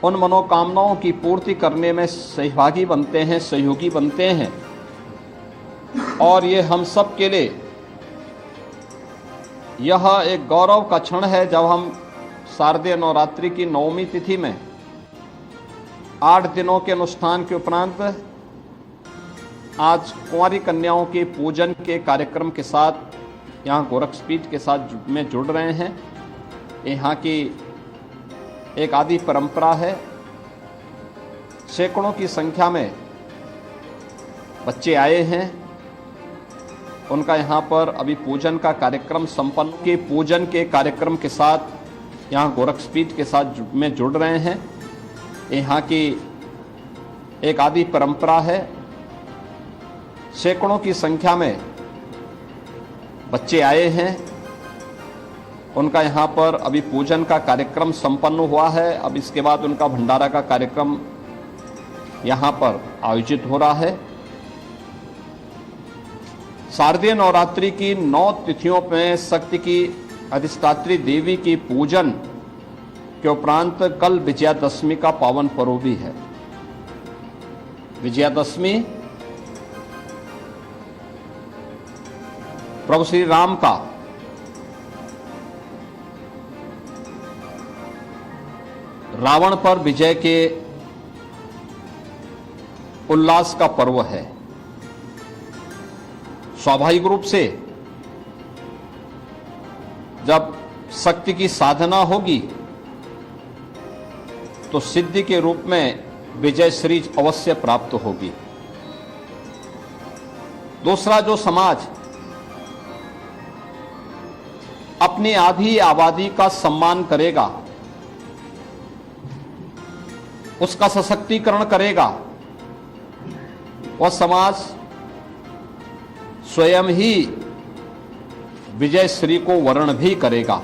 उन मनोकामनाओं की पूर्ति करने में सहभागी बनते हैं, सहयोगी बनते हैं। और ये हम सब के लिए यह एक गौरव का क्षण है जब हम शारदीय नवरात्रि की नवमी तिथि में 8 दिनों के अनुष्ठान के उपरांत आज कुंवारी कन्याओं के पूजन के कार्यक्रम के साथ यहाँ गोरक्षपीठ के साथ में जुड़ रहे हैं। यहाँ की एक आदि परंपरा है। सैकड़ों की संख्या में बच्चे आए हैं। उनका यहाँ पर अभी पूजन का कार्यक्रम संपन्न के पूजन के कार्यक्रम के साथ यहाँ गोरक्षपीठ के साथ में जुड़ रहे हैं। यहाँ की एक आदि परंपरा है। सैकड़ों की संख्या में बच्चे आए हैं। उनका यहाँ पर अभी पूजन का कार्यक्रम संपन्न हुआ है। अब इसके बाद उनका भंडारा का कार्यक्रम यहाँ पर आयोजित हो रहा है। शारदीय नवरात्रि की 9 तिथियों में शक्ति की अधिष्ठात्री देवी की पूजन के उपरांत कल विजयादशमी का पावन पर्व भी है। विजयादशमी प्रभु श्री राम का रावण पर विजय के उल्लास का पर्व है। स्वाभाविक रूप से जब शक्ति की साधना होगी तो सिद्धि के रूप में विजय श्री अवश्य प्राप्त होगी। दूसरा, जो समाज अपनी आधी आबादी का सम्मान करेगा, उसका सशक्तिकरण करेगा, वह समाज स्वयं ही विजय श्री को वर्ण भी करेगा।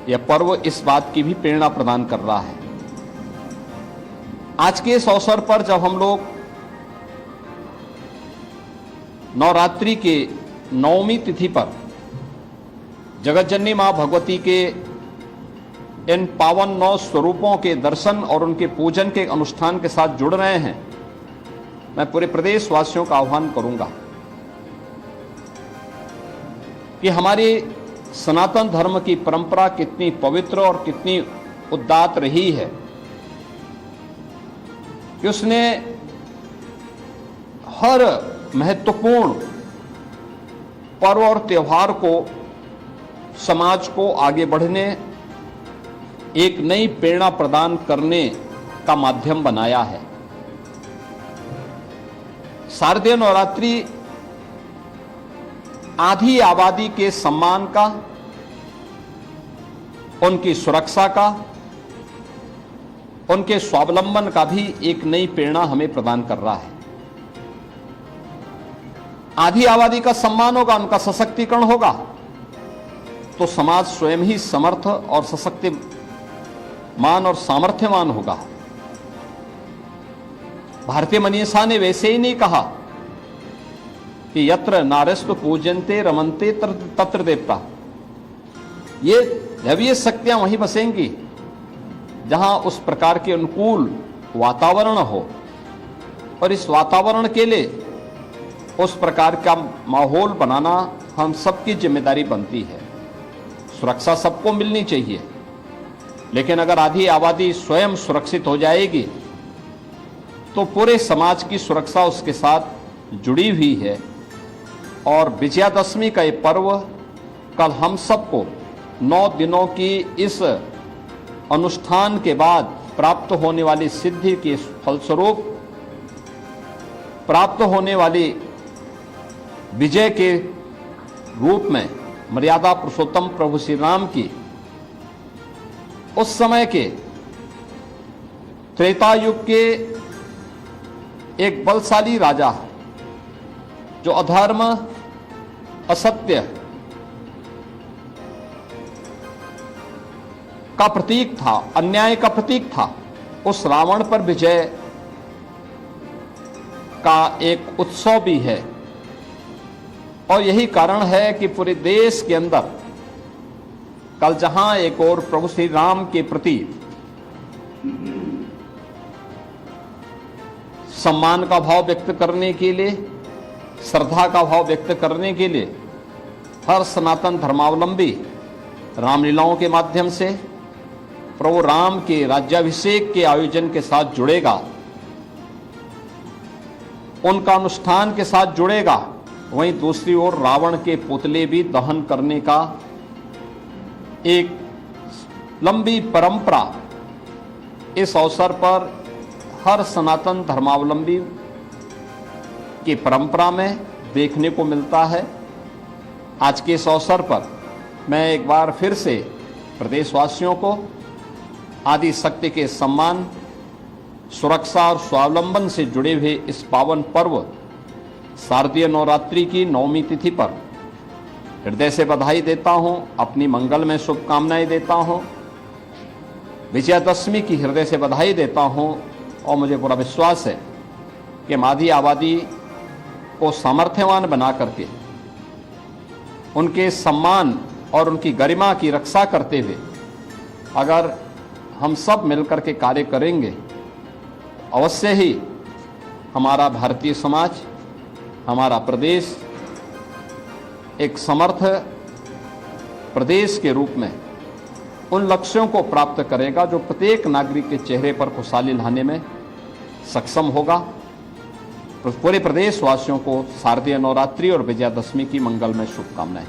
यह पर्व इस बात की भी प्रेरणा प्रदान कर रहा है। आज के इस अवसर पर जब हम लोग नवरात्रि के नवमी तिथि पर जगतजननी मां भगवती के इन पावन 9 स्वरूपों के दर्शन और उनके पूजन के अनुष्ठान के साथ जुड़ रहे हैं, मैं पूरे प्रदेश वासियों का आह्वान करूंगा कि हमारी सनातन धर्म की परंपरा कितनी पवित्र और कितनी उदात्त रही है कि उसने हर महत्वपूर्ण पर्व और त्योहार को समाज को आगे बढ़ने, एक नई प्रेरणा प्रदान करने का माध्यम बनाया है। शारदीय नवरात्रि आधी आबादी के सम्मान का, उनकी सुरक्षा का, उनके स्वावलंबन का भी एक नई प्रेरणा हमें प्रदान कर रहा है। आधी आबादी का सम्मान होगा, उनका सशक्तिकरण होगा, तो समाज स्वयं ही समर्थ और सशक्तिमान और सामर्थ्यमान होगा। भारतीय मनीषा ने वैसे ही नहीं कहा कि यत्र नारस्तु पूजन्ते रमन्ते तत्र देवता। ये दैवीय शक्तियां वहीं बसेंगी जहां उस प्रकार के अनुकूल वातावरण हो, और इस वातावरण के लिए उस प्रकार का माहौल बनाना हम सबकी जिम्मेदारी बनती है। सुरक्षा सबको मिलनी चाहिए, लेकिन अगर आधी आबादी स्वयं सुरक्षित हो जाएगी तो पूरे समाज की सुरक्षा उसके साथ जुड़ी हुई है। और विजयादशमी का ये पर्व कल हम सबको 9 दिनों की इस अनुष्ठान के बाद प्राप्त होने वाली सिद्धि के फलस्वरूप प्राप्त होने वाली विजय के रूप में मर्यादा पुरुषोत्तम प्रभु श्री राम की उस समय के त्रेता युग के एक बलशाली राजा जो अधर्म, असत्य का प्रतीक था, अन्याय का प्रतीक था, उस रावण पर विजय का एक उत्सव भी है। और यही कारण है कि पूरे देश के अंदर कल जहां एक और प्रभु श्री राम के प्रति सम्मान का भाव व्यक्त करने के लिए, श्रद्धा का भाव व्यक्त करने के लिए हर सनातन धर्मावलंबी रामलीलाओं के माध्यम से प्रभु राम के राज्याभिषेक के आयोजन के साथ जुड़ेगा, उनका अनुष्ठान के साथ जुड़ेगा। वहीं दूसरी ओर रावण के पुतले भी दहन करने का एक लंबी परंपरा इस अवसर पर हर सनातन धर्मावलंबी की परंपरा में देखने को मिलता है। आज के इस अवसर पर मैं एक बार फिर से प्रदेशवासियों को आदि शक्ति के सम्मान, सुरक्षा और स्वावलंबन से जुड़े हुए इस पावन पर्व शारदीय नवरात्रि की नवमी तिथि पर हृदय से बधाई देता हूं, अपनी मंगलमय शुभकामनाएं देता हूं, विजयादशमी की हृदय से बधाई देता हूं और मुझे पूरा विश्वास है कि माधी आबादी को सामर्थ्यवान बना करके उनके सम्मान और उनकी गरिमा की रक्षा करते हुए अगर हम सब मिलकर के कार्य करेंगे, अवश्य ही हमारा भारतीय समाज, हमारा प्रदेश एक समर्थ प्रदेश के रूप में उन लक्ष्यों को प्राप्त करेगा जो प्रत्येक नागरिक के चेहरे पर खुशहाली लाने में सक्षम होगा। तो पूरे प्रदेशवासियों को शारदीय नवरात्रि और विजयादशमी की मंगलमय शुभकामनाएं।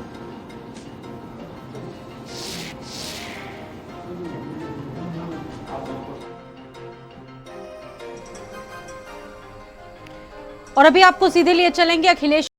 और अभी आपको सीधे लिए चलेंगे अखिलेश